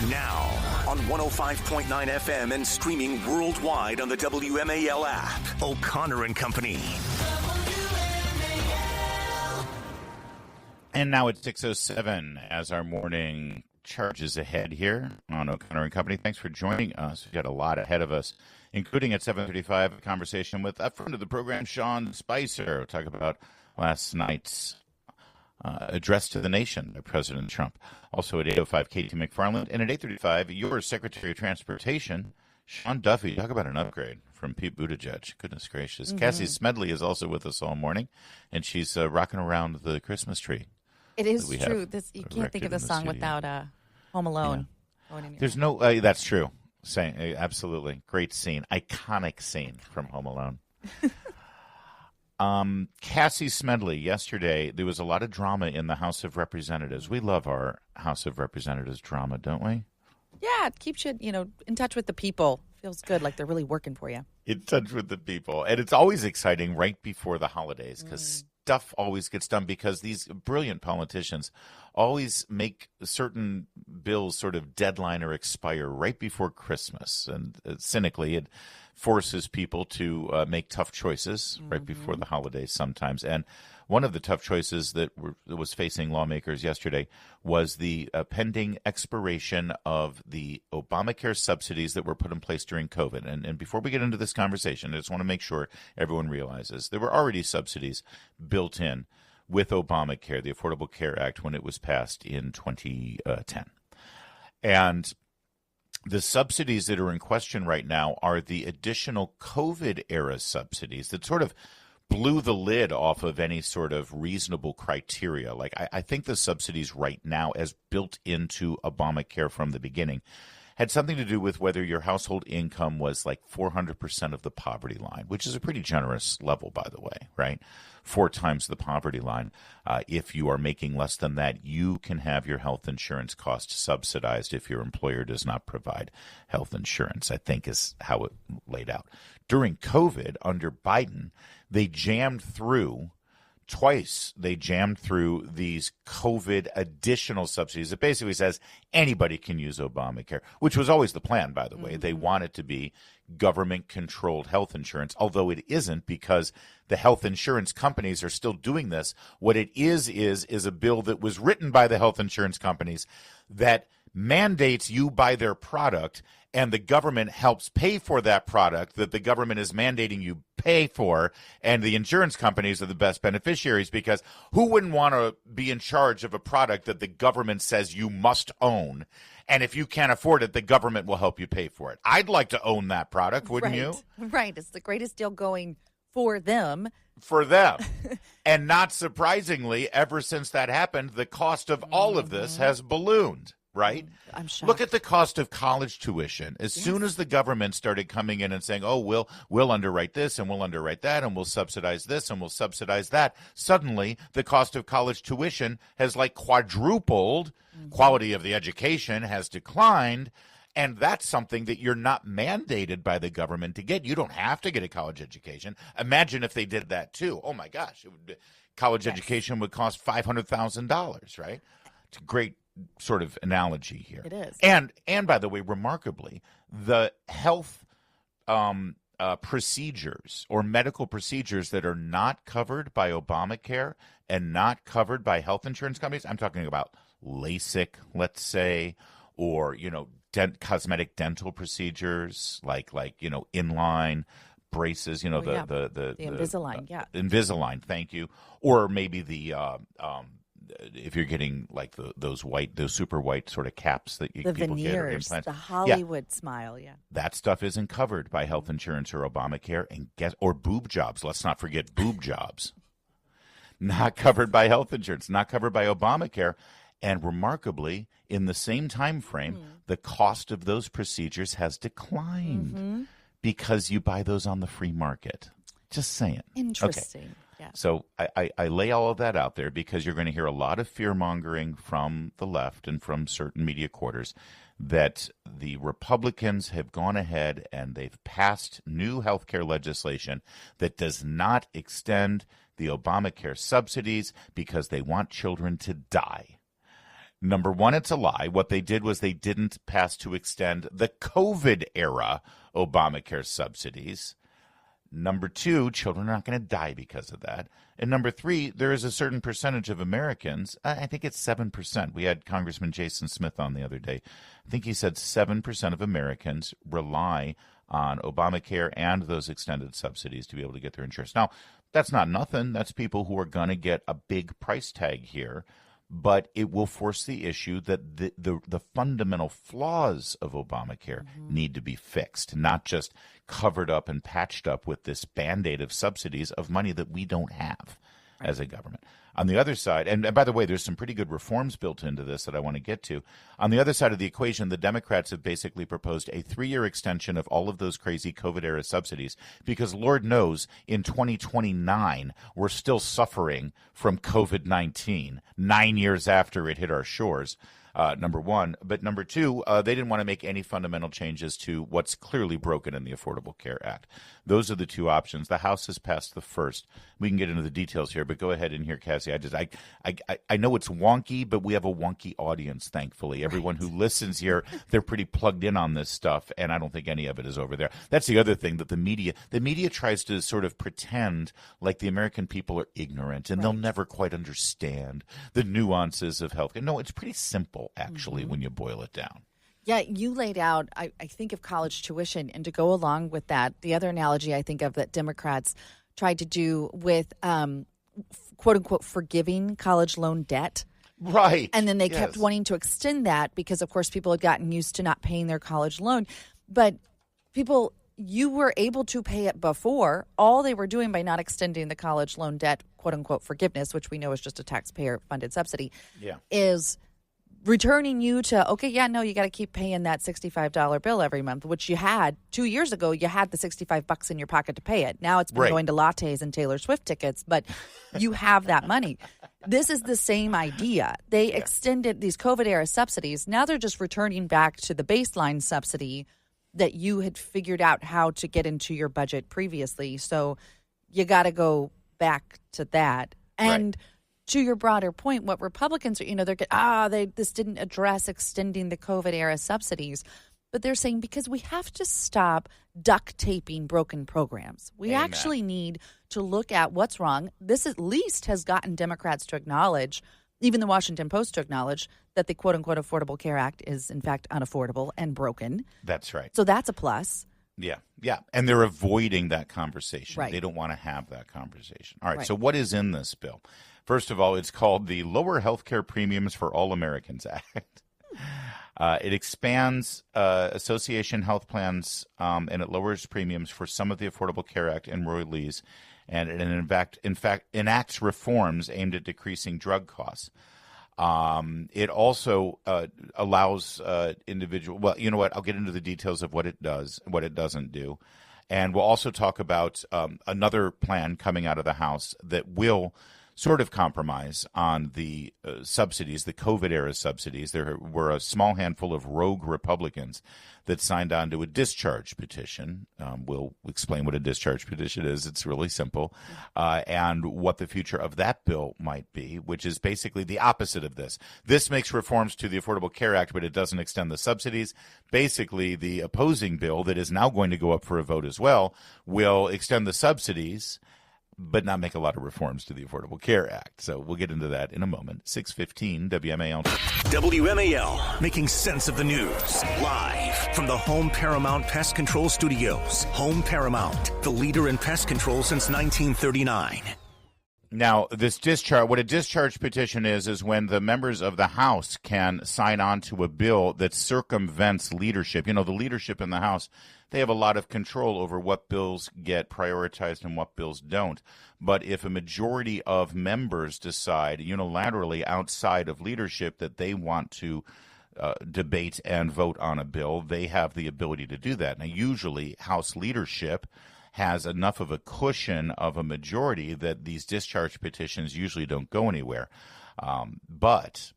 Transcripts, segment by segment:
Now, on 105.9 FM and streaming worldwide on the WMAL app, O'Connor and Company. And now it's 6:07 as our morning charges ahead here on O'Connor and Company. Thanks for joining us. We've got a lot ahead of us, including at 7:35, a conversation with a friend of the program, Sean Spicer. We'll talk about last night's address to the nation by President Trump. Also at 8:05, Katie McFarland. And at 8:35, your Secretary of Transportation, Sean Duffy. Talk about an upgrade from Pete Buttigieg. Goodness gracious. Mm-hmm. Cassie Smedile is also with us all morning, and she's rocking around the Christmas tree. It is true. You can't think of the song without Home Alone. Yeah. There's no, that's true. Absolutely. Great scene. Iconic scene from Home Alone. Cassie Smedile, yesterday, there was a lot of drama in the House of Representatives. We love our House of Representatives drama, don't we? Yeah, it keeps you, in touch with the people. Feels good, like they're really working for you. In touch with the people. And it's always exciting right before the holidays because stuff always gets done because these brilliant politicians always make certain bills sort of deadline or expire right before Christmas. And cynically, it forces people to make tough choices right before the holidays sometimes. And one of the tough choices that was facing lawmakers yesterday was the pending expiration of the Obamacare subsidies that were put in place during COVID. And before we get into this conversation, I just want to make sure everyone realizes there were already subsidies built in with Obamacare, the Affordable Care Act, when it was passed in 2010. And the subsidies that are in question right now are the additional COVID-era subsidies that sort of blew the lid off of any sort of reasonable criteria. Like, I think the subsidies right now, as built into Obamacare from the beginning, had something to do with whether your household income was like 400% of the poverty line, which is a pretty generous level, by the way, right? 4 times the poverty line. If you are making less than that, you can have your health insurance costs subsidized if your employer does not provide health insurance, I think is how it laid out. During COVID, under Biden, they jammed through these COVID additional subsidies. It basically says anybody can use Obamacare, which was always the plan, by the way. They want it to be government-controlled health insurance, although it isn't because the health insurance companies are still doing this. What it is a bill that was written by the health insurance companies that mandates you buy their product, and the government helps pay for that product that the government is mandating you pay for, and the insurance companies are the best beneficiaries because who wouldn't want to be in charge of a product that the government says you must own? And if you can't afford it, the government will help you pay for it. I'd like to own that product, wouldn't you? Right. It's the greatest deal going for them. For them. And not surprisingly, ever since that happened, the cost of all of this has ballooned. Right? I'm shocked. Look at the cost of college tuition. As soon as the government started coming in and saying, oh, we'll underwrite this and we'll underwrite that and we'll subsidize this and we'll subsidize that, suddenly the cost of college tuition has like quadrupled. Quality of the education has declined. And that's something that you're not mandated by the government to get. You don't have to get a college education. Imagine if they did that too. Oh, my gosh. College education would cost $500,000, right? It's a great sort of analogy here. It is. And by the way, remarkably, the health procedures or medical procedures that are not covered by Obamacare and not covered by health insurance companies, I'm talking about LASIK, let's say, or, cosmetic dental procedures like inline braces, the Invisalign, Invisalign, thank you. Or maybe the if you're getting like those super white sort of caps that people veneers, get or implants, the Hollywood smile, that stuff isn't covered by health insurance or Obamacare, or boob jobs. Let's not forget boob jobs, not covered by health insurance, not covered by Obamacare, and remarkably, in the same time frame, the cost of those procedures has declined because you buy those on the free market. Just saying. Interesting. Okay. Yeah. So I lay all of that out there because you're going to hear a lot of fear-mongering from the left and from certain media quarters that the Republicans have gone ahead and they've passed new health care legislation that does not extend the Obamacare subsidies because they want children to die. Number one, it's a lie. What they did was they didn't pass to extend the COVID era Obamacare subsidies. Number two, children are not going to die because of that. And number three, there is a certain percentage of Americans, I think it's 7%. We had Congressman Jason Smith on the other day. I think he said 7% of Americans rely on Obamacare and those extended subsidies to be able to get their insurance. Now, that's not nothing. That's people who are going to get a big price tag here. But it will force the issue that the fundamental flaws of Obamacare need to be fixed, not just covered up and patched up with this Band-Aid of subsidies of money that we don't have as a government. On the other side, and by the way, there's some pretty good reforms built into this that I want to get to. On the other side of the equation, the Democrats have basically proposed a 3-year extension of all of those crazy COVID-era subsidies because Lord knows in 2029, we're still suffering from COVID-19 9 years after it hit our shores. Number one. But number two, they didn't want to make any fundamental changes to what's clearly broken in the Affordable Care Act. Those are the two options. The House has passed the first. We can get into the details here, but go ahead and hear Cassie. I know it's wonky, but we have a wonky audience, thankfully. Everyone who listens here, they're pretty plugged in on this stuff, and I don't think any of it is over there. That's the other thing that the media tries to sort of pretend like the American people are ignorant and they'll never quite understand the nuances of healthcare. No, it's pretty simple, actually, when you boil it down. Yeah, you laid out, I think of college tuition, and to go along with that, the other analogy I think of that Democrats tried to do with, quote unquote, forgiving college loan debt. Right. And then they kept wanting to extend that because, of course, people had gotten used to not paying their college loan. But you were able to pay it before. All they were doing by not extending the college loan debt, quote unquote, forgiveness, which we know is just a taxpayer funded subsidy, is returning you to, you got to keep paying that $65 bill every month, which you had 2 years ago. You had the $65 in your pocket to pay it. Now it's been going to lattes and Taylor Swift tickets, but you have that money. This is the same idea. They extended these COVID-era subsidies. Now they're just returning back to the baseline subsidy that you had figured out how to get into your budget previously. So you got to go back to that. And to your broader point, what Republicans are, this didn't address extending the COVID-era subsidies. But they're saying because we have to stop duct taping broken programs. We actually need to look at what's wrong. This at least has gotten Democrats to acknowledge, even the Washington Post to acknowledge, that the quote-unquote Affordable Care Act is, in fact, unaffordable and broken. That's right. So that's a plus. Yeah. And they're avoiding that conversation. Right. They don't want to have that conversation. All right. So what is in this bill? First of all, it's called the Lower Healthcare Premiums for All Americans Act. It expands association health plans and it lowers premiums for some of the Affordable Care Act enrollees, and it in fact enacts reforms aimed at decreasing drug costs. It also allows individual. Well, you know what? I'll get into the details of what it does, what it doesn't do, and we'll also talk about another plan coming out of the House that will sort of compromise on the subsidies, the COVID-era subsidies. There were a small handful of rogue Republicans that signed on to a discharge petition. We'll explain what a discharge petition is. It's really simple. And what the future of that bill might be, which is basically the opposite of this. This makes reforms to the Affordable Care Act, but it doesn't extend the subsidies. Basically, the opposing bill that is now going to go up for a vote as well will extend the subsidies but not make a lot of reforms to the Affordable Care Act. So we'll get into that in a moment. 6:15 WMAL. WMAL, making sense of the news. Live from the Home Paramount Pest Control Studios. Home Paramount, the leader in pest control since 1939. Now, this discharge, what a discharge petition is when the members of the House can sign on to a bill that circumvents leadership. You know, the leadership in the House, they have a lot of control over what bills get prioritized and what bills don't. But if a majority of members decide unilaterally outside of leadership that they want to debate and vote on a bill, they have the ability to do that. Now, usually House leadership has enough of a cushion of a majority that these discharge petitions usually don't go anywhere. But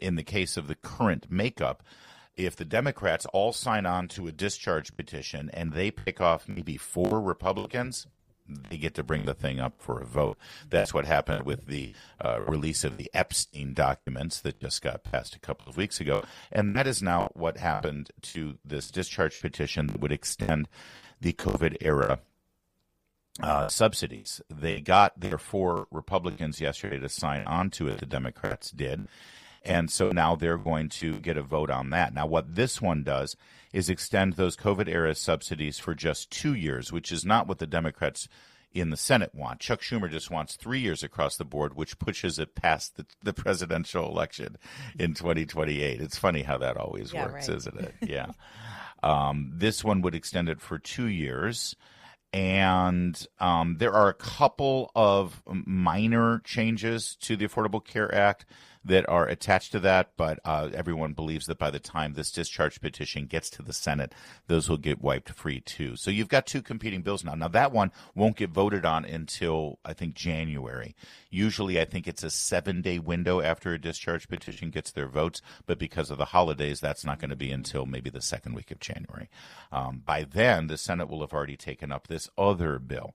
in the case of the current makeup, if the Democrats all sign on to a discharge petition and they pick off maybe 4 Republicans, they get to bring the thing up for a vote. That's what happened with the release of the Epstein documents that just got passed a couple of weeks ago. And that is now what happened to this discharge petition that would extend the COVID era subsidies. They got their 4 Republicans yesterday to sign on to it. The Democrats did. And so now they're going to get a vote on that. Now, what this one does is extend those COVID-era subsidies for just 2 years, which is not what the Democrats in the Senate want. Chuck Schumer just wants 3 years across the board, which pushes it past the presidential election in 2028. It's funny how that always works, right? Isn't it? Yeah. This one would extend it for 2 years. And there are a couple of minor changes to the Affordable Care Act that are attached to that, but everyone believes that by the time this discharge petition gets to the Senate, those will get wiped free too. So you've got 2 competing bills now. Now that one won't get voted on until, I think, January. Usually I think it's a 7-day window after a discharge petition gets their votes, but because of the holidays, that's not going to be until maybe the second week of January. By then, the Senate will have already taken up this other bill.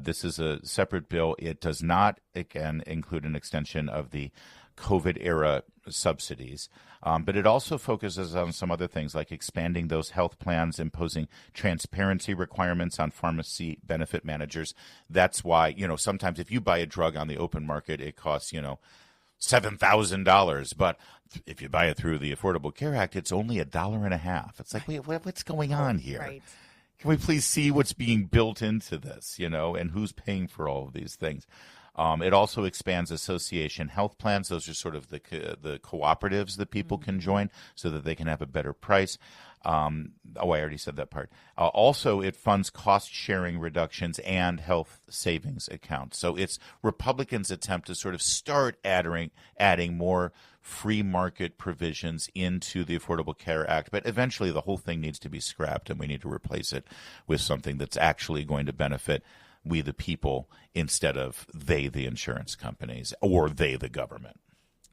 This is a separate bill. It does not, again, include an extension of the COVID-era subsidies, but it also focuses on some other things like expanding those health plans, imposing transparency requirements on pharmacy benefit managers. That's why, sometimes if you buy a drug on the open market, it costs, $7,000, but if you buy it through the Affordable Care Act, it's only $1.50. It's like, wait, what's going on here? Right. Can we please see what's being built into this, and who's paying for all of these things? It also expands association health plans. Those are sort of the cooperatives that people can join so that they can have a better price. I already said that part. Also, it funds cost-sharing reductions and health savings accounts. So it's Republicans' attempt to sort of start adding more free market provisions into the Affordable Care Act. But eventually the whole thing needs to be scrapped, and we need to replace it with something that's actually going to benefit we the people instead of they the insurance companies or they the government.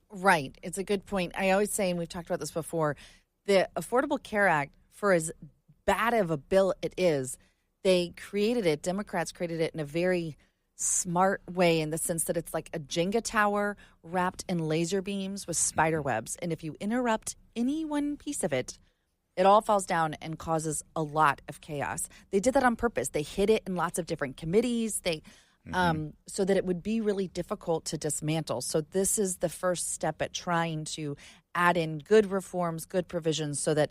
Right. It's a good point. I always say, and we've talked about this before, the Affordable Care Act, for as bad of a bill it is, Democrats created it in a very smart way in the sense that it's like a Jenga tower wrapped in laser beams with spider webs. And if you interrupt any one piece of it, it all falls down and causes a lot of chaos. They did that on purpose. They hid it in lots of different committees. So that it would be really difficult to dismantle. So this is the first step at trying to add in good reforms, good provisions, so that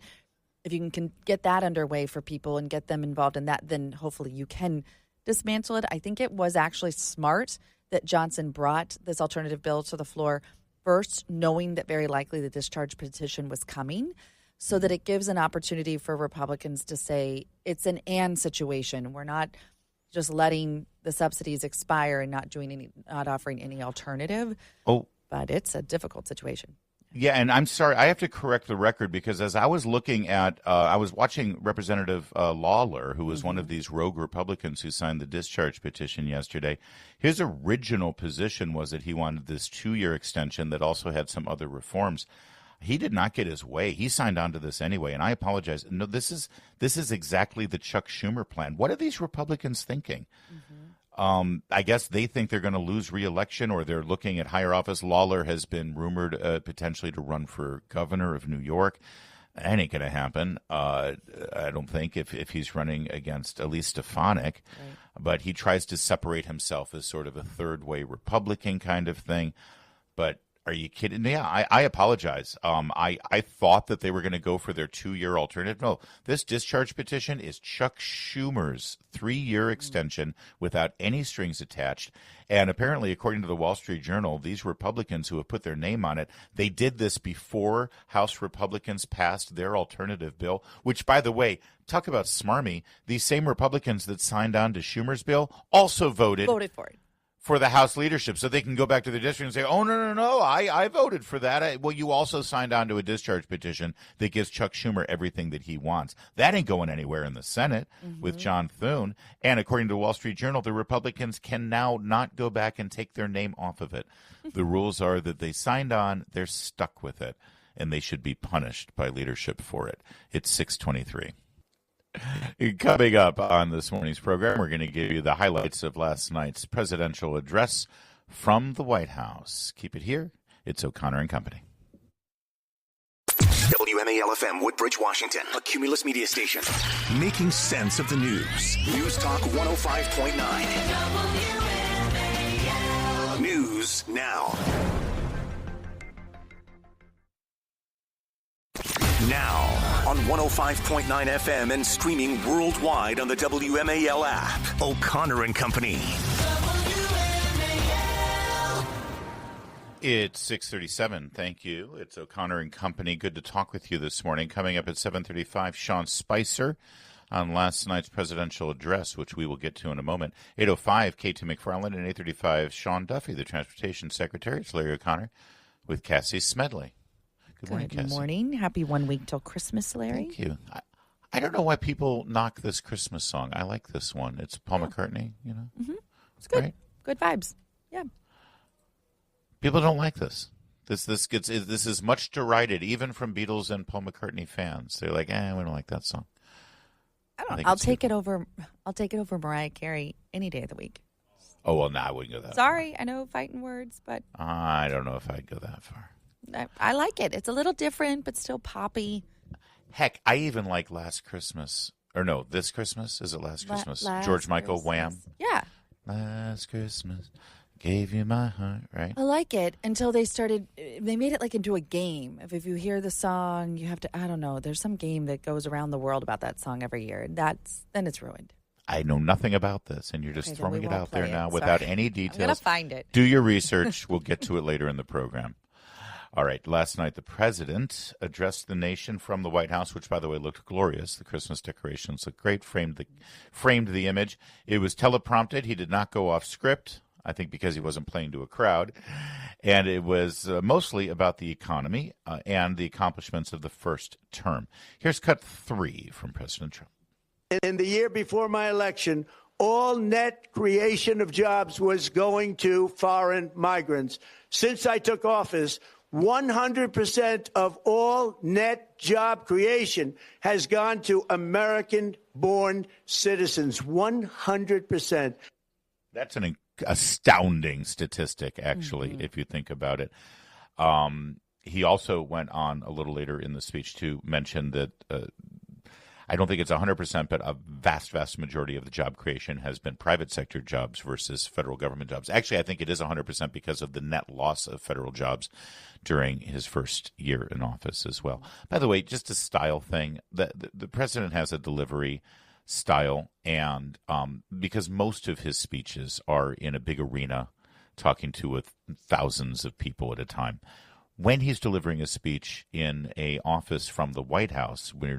if you can get that underway for people and get them involved in that, then hopefully you can dismantle it. I think it was actually smart that Johnson brought this alternative bill to the floor first, knowing that very likely the discharge petition was coming, so that it gives an opportunity for Republicans to say it's an and situation. We're not just letting the subsidies expire and not offering any alternative. Oh, but it's a difficult situation. Yeah, and I'm sorry, I have to correct the record because as I was looking at, I was watching Representative Lawler, who was one of these rogue Republicans who signed the discharge petition yesterday. His original position was that he wanted this 2-year extension that also had some other reforms. He did not get his way. He signed on to this anyway, and I apologize. No, this is exactly the Chuck Schumer plan. What are these Republicans thinking? I guess they think they're going to lose re-election, or they're looking at higher office. Lawler has been rumored potentially to run for governor of New York. That ain't going to happen, I don't think, if he's running against Elise Stefanik. Right. But he tries to separate himself as sort of a third-way Republican kind of thing. But are you kidding? Yeah, I apologize. I thought that they were going to go for their 2-year alternative. No, this discharge petition is Chuck Schumer's 3-year extension without any strings attached. And apparently, according to the Wall Street Journal, these Republicans who have put their name on it, they did this before House Republicans passed their alternative bill, which, by the way, talk about smarmy. These same Republicans that signed on to Schumer's bill also voted for it. For the House leadership, so they can go back to their district and say, oh, no, I voted for that. Well, you also signed on to a discharge petition that gives Chuck Schumer everything that he wants. That ain't going anywhere in the Senate with John Thune. And according to the Wall Street Journal, the Republicans can now not go back and take their name off of it. The rules are that they signed on, they're stuck with it, and they should be punished by leadership for it. It's 6:23. Coming up on this morning's program, we're going to give you the highlights of last night's presidential address from the White House. Keep it here. It's O'Connor and Company. WMAL-FM, Woodbridge, Washington, a Cumulus media station. Making sense of the news. News Talk 105.9. News now. Now, on 105.9 FM and streaming worldwide on the WMAL app. O'Connor and Company. It's 6:37. Thank you. It's O'Connor and Company. Good to talk with you this morning. Coming up at 7:35, Sean Spicer on last night's presidential address, which we will get to in a moment. 8:05, K2 McFarland, and 8:35, Sean Duffy, the Transportation Secretary. It's Larry O'Connor with Cassie Smedile. Good morning, Cassie. Good morning. Happy 1 week till Christmas, Larry. Thank you. I don't know why people knock this Christmas song. I like this one. It's Paul McCartney, you know. Mm-hmm. It's good. Right? Good vibes. Yeah. People don't like this. This is much derided, even from Beatles and Paul McCartney fans. They're like, we don't like that song. I don't know. I'll take it over Mariah Carey any day of the week. Oh, well, I wouldn't go that Sorry, far. I know fighting words, but I don't know if I'd go that far. I like it. It's a little different, but still poppy. Heck, I even like Last Christmas. Or no, This Christmas? Is it Last Christmas? George Michael, Wham. Yeah. Last Christmas, gave you my heart, right? I like it until they made it like into a game. If you hear the song, you have to, I don't know, there's some game that goes around the world about that song every year. Then it's ruined. I know nothing about this, and you're just throwing it out there now without any details. I'm going to find it. Do your research. We'll get to it later in the program. All right. Last night, the president addressed the nation from the White House, which, by the way, looked glorious. The Christmas decorations looked great, framed the image. It was teleprompted. He did not go off script, I think because he wasn't playing to a crowd. And it was mostly about the economy and the accomplishments of the first term. Here's cut 3 from President Trump. In the year before my election, all net creation of jobs was going to foreign migrants. Since I took office, 100% of all net job creation has gone to American-born citizens. 100%. That's an astounding statistic, actually, if you think about it. He also went on a little later in the speech to mention that I don't think it's 100%, but a vast, vast majority of the job creation has been private sector jobs versus federal government jobs. Actually, I think it is 100% because of the net loss of federal jobs during his first year in office as well. By the way, just a style thing, the president has a delivery style, and because most of his speeches are in a big arena talking to thousands of people at a time. When he's delivering a speech in a office from the White House where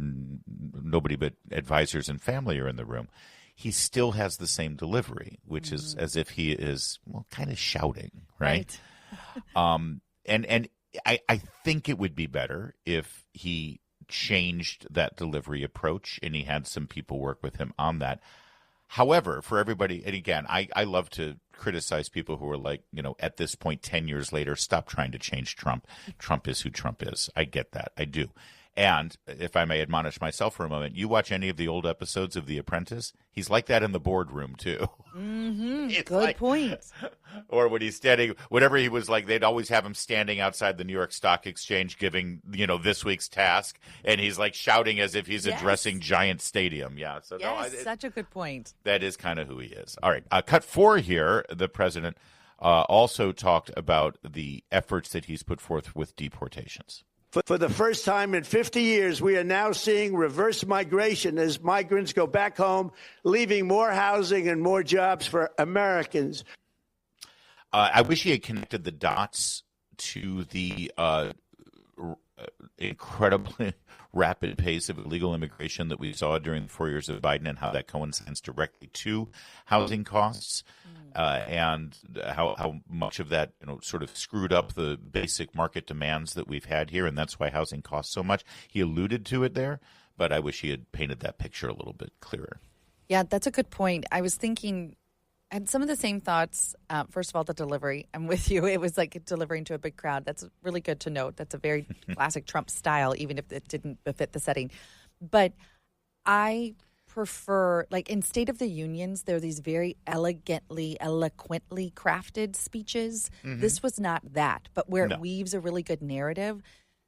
nobody but advisors and family are in the room, he still has the same delivery, which is as if he is, kind of shouting, right? And I think it would be better if he changed that delivery approach and he had some people work with him on that. However, for everybody, and again, I love to criticize people who are like, at this point, 10 years later, stop trying to change Trump. Trump is who Trump is. I get that. I do. And if I may admonish myself for a moment, you watch any of the old episodes of The Apprentice, he's like that in the boardroom, too. Mm-hmm. Good point. Or when he's standing, whatever he was like, they'd always have him standing outside the New York Stock Exchange giving, this week's task. And he's like shouting as if he's addressing Giant Stadium. Yeah. So such a good point. That is kind of who he is. All right. Cut 4 here. The president also talked about the efforts that he's put forth with deportations. For the first time in 50 years, we are now seeing reverse migration as migrants go back home, leaving more housing and more jobs for Americans. I wish he had connected the dots to the incredibly rapid pace of illegal immigration that we saw during the 4 years of Biden and how that coincides directly to housing costs. And how much of that sort of screwed up the basic market demands that we've had here, and that's why housing costs so much. He alluded to it there, but I wish he had painted that picture a little bit clearer. Yeah, that's a good point. I was thinking, I had some of the same thoughts. First of all, the delivery. I'm with you. It was like delivering to a big crowd. That's really good to note. That's a very classic Trump style, even if it didn't befit the setting. But I prefer, like in State of the Unions, there are these very eloquently crafted speeches. Mm-hmm. This was not that, but where No. it weaves a really good narrative.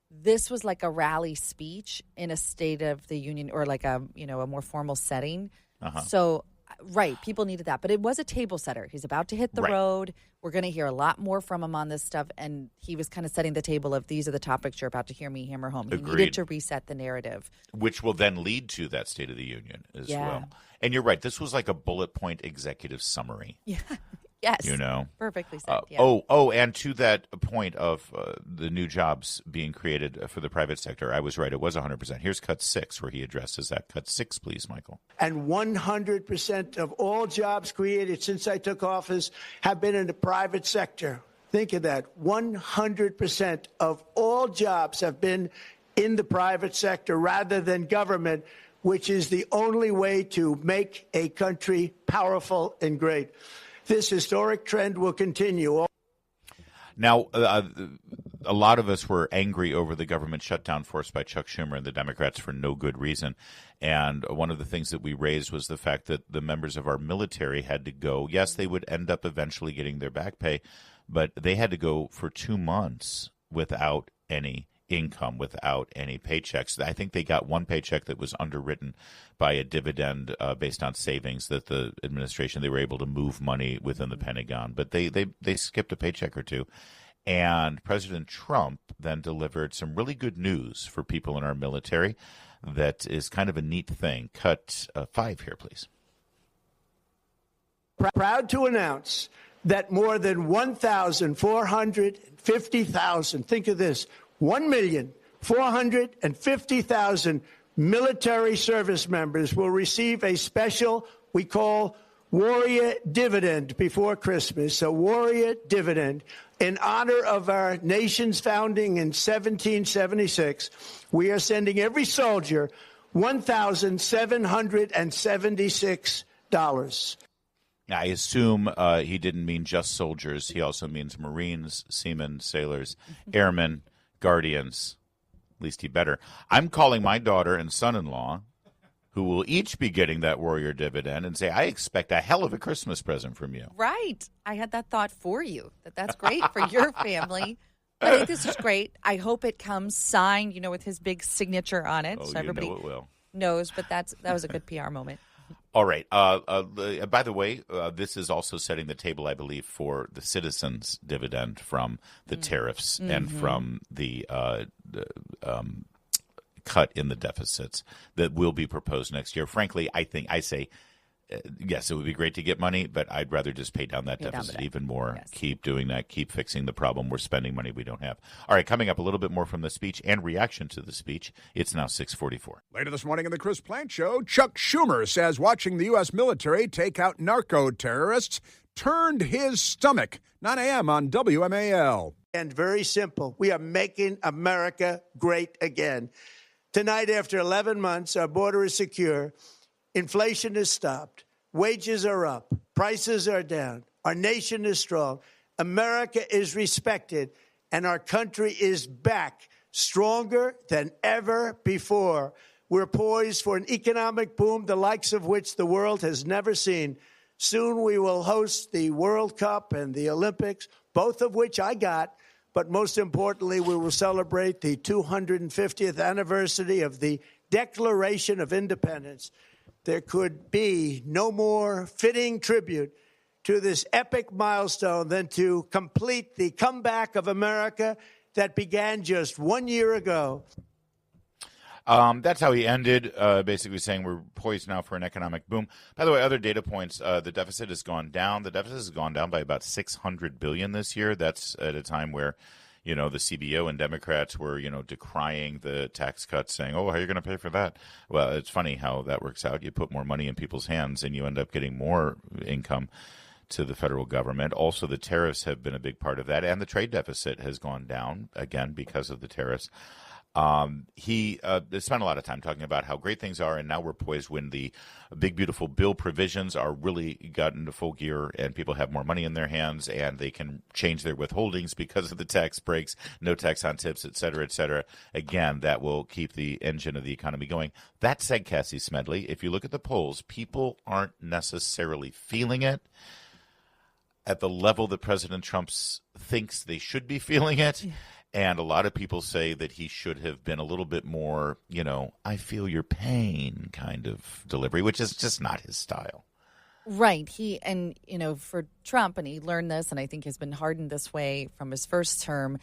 This was like a rally speech in a State of the Union or like a more formal setting. So, right, people needed that. But it was a table setter. He's about to hit the Right. road. We're going to hear a lot more from him on this stuff. And he was kind of setting the table of these are the topics you're about to hear me hammer home. He Agreed. needed to reset the narrative. Which will then lead to that State of the Union as Yeah. well. And you're right. This was like a bullet point executive summary. Yeah. Yes. Perfectly said. Yeah. And to that point of the new jobs being created for the private sector, I was right. It was 100%. Here's cut 6 where he addresses that. Cut 6, please, Michael. And 100% of all jobs created since I took office have been in the private sector. Think of that. 100% of all jobs have been in the private sector rather than government, which is the only way to make a country powerful and great. This historic trend will continue. Now, a lot of us were angry over the government shutdown forced by Chuck Schumer and the Democrats for no good reason. And one of the things that we raised was the fact that the members of our military had to go. Yes, they would end up eventually getting their back pay, but they had to go for 2 months without any income, without any paychecks. I think they got one paycheck that was underwritten by a dividend based on savings that the administration, they were able to move money within the Pentagon, but they skipped a paycheck or two. And President Trump then delivered some really good news for people in our military that is kind of a neat thing. Cut 5 here, please. Proud to announce that more than 1,450,000, think of this, 1,450,000 military service members will receive a special, we call Warrior Dividend before Christmas, a Warrior Dividend. In honor of our nation's founding in 1776, we are sending every soldier $1,776. I assume he didn't mean just soldiers. He also means Marines, seamen, sailors, airmen, guardians. At least he better. I'm calling my daughter and son-in-law, who will each be getting that Warrior Dividend, and say, I expect a hell of a Christmas present from you. Right. I had that thought for you. That's great for your family. I think this is great. I hope it comes signed, with his big signature on it. Oh, so everybody it will. knows, but that was a good PR moment. All right. By the way, this is also setting the table, I believe, for the citizens' dividend from the tariffs and from the cut in the deficits that will be proposed next year. Frankly, I say, yes, it would be great to get money, but I'd rather just pay down that deficit even more. Yes. Keep doing that. Keep fixing the problem. We're spending money we don't have. All right, coming up a little bit more from the speech and reaction to the speech. It's now 6:44. Later this morning on the Chris Plant Show, Chuck Schumer says watching the U.S. military take out narco-terrorists turned his stomach. 9 a.m. on WMAL. And very simple. We are making America great again. Tonight, after 11 months, our border is secure. Inflation is stopped. Wages are up. Prices are down. Our nation is strong. America is respected. And our country is back, stronger than ever before. We're poised for an economic boom, the likes of which the world has never seen. Soon we will host the World Cup and the Olympics, both of which I got. But most importantly, we will celebrate the 250th anniversary of the Declaration of Independence. There could be no more fitting tribute to this epic milestone than to complete the comeback of America that began just 1 year ago. That's how he ended, basically saying we're poised now for an economic boom. By the way, other data points, the deficit has gone down. The deficit has gone down by about $600 billion this year. That's at a time where, the CBO and Democrats were, decrying the tax cuts, saying, oh, how are you going to pay for that? Well, it's funny how that works out. You put more money in people's hands and you end up getting more income to the federal government. Also, the tariffs have been a big part of that, and the trade deficit has gone down, again, because of the tariffs. He spent a lot of time talking about how great things are, and now we're poised when the big, beautiful bill provisions are really gotten into full gear and people have more money in their hands and they can change their withholdings because of the tax breaks, no tax on tips, et cetera, et cetera. Again, that will keep the engine of the economy going. That said, Cassie Smedile, if you look at the polls, people aren't necessarily feeling it at the level that President Trump thinks they should be feeling it. Yeah. And a lot of people say that he should have been a little bit more, I feel your pain kind of delivery, which is just not his style. Right. For Trump, and he learned this, and I think has been hardened this way from his first term,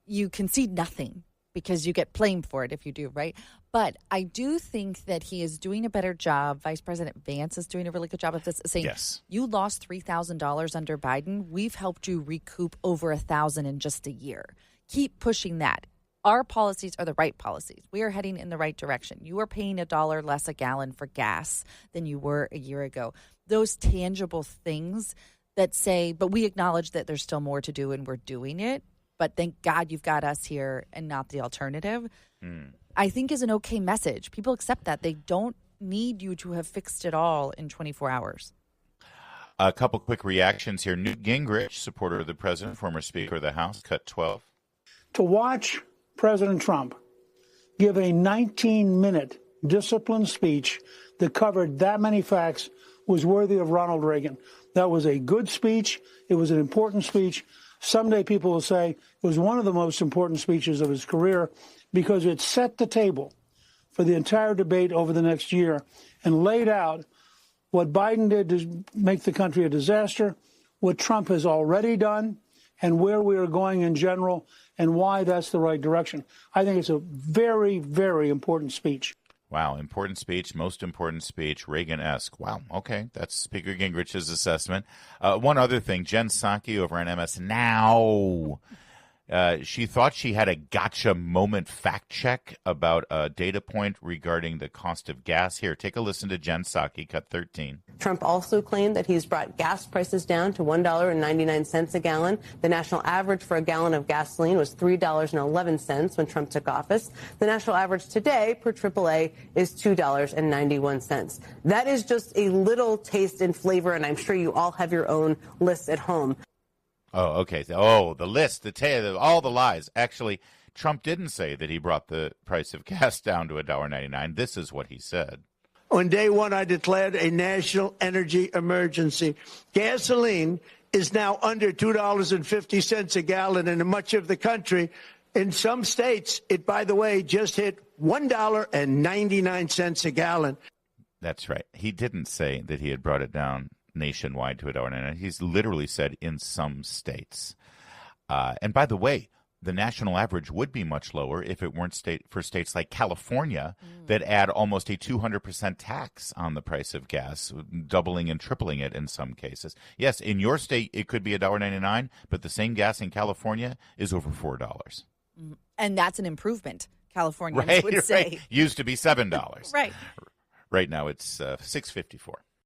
you concede nothing because you get blamed for it if you do, right? But I do think that he is doing a better job. Vice President Vance is doing a really good job of this, saying, yes, you lost $3,000 under Biden. We've helped you recoup over $1,000 in just a year. Keep pushing that. Our policies are the right policies. We are heading in the right direction. You are paying $1 less a gallon for gas than you were a year ago. Those tangible things that say, but we acknowledge that there's still more to do and we're doing it. But thank God you've got us here and not the alternative. I think is an okay message. People accept that. They don't need you to have fixed it all in 24 hours. A couple quick reactions here. Newt Gingrich, supporter of the president, former Speaker of the House, cut 12. To watch President Trump give a 19-minute disciplined speech that covered that many facts was worthy of Ronald Reagan. That was a good speech. It was an important speech. Someday people will say it was one of the most important speeches of his career because it set the table for the entire debate over the next year and laid out what Biden did to make the country a disaster, what Trump has already done, and where we are going in general, and why that's the right direction. I think it's a very, very important speech. Wow, important speech, most important speech, Reagan-esque. Wow, okay, that's Speaker Gingrich's assessment. One other thing, Jen Psaki over on MS Now. She thought she had a gotcha moment fact check about a data point regarding the cost of gas. Here, take a listen to Jen Psaki, cut 13. Trump also claimed that he's brought gas prices down to $1.99 a gallon. The national average for a gallon of gasoline was $3.11 when Trump took office. The national average today per AAA is $2.91. That is just a little taste and flavor, and I'm sure you all have your own lists at home. Oh, okay. Oh, the list, all the lies. Actually, Trump didn't say that he brought the price of gas down to $1.99. This is what he said. On day one, I declared a national energy emergency. Gasoline is now under $2.50 a gallon in much of the country. In some states, it, by the way, just hit $1.99 a gallon. That's right. He didn't say that he had brought it down nationwide to $1.99. He's literally said in some states. And by the way, the national average would be much lower if it weren't for states like California that add almost a 200% tax on the price of gas, doubling and tripling it in some cases. Yes, in your state, it could be $1.99, but the same gas in California is over $4. And that's an improvement, Californians would say. Right. Used to be $7. Right. Right now, it's $6.54.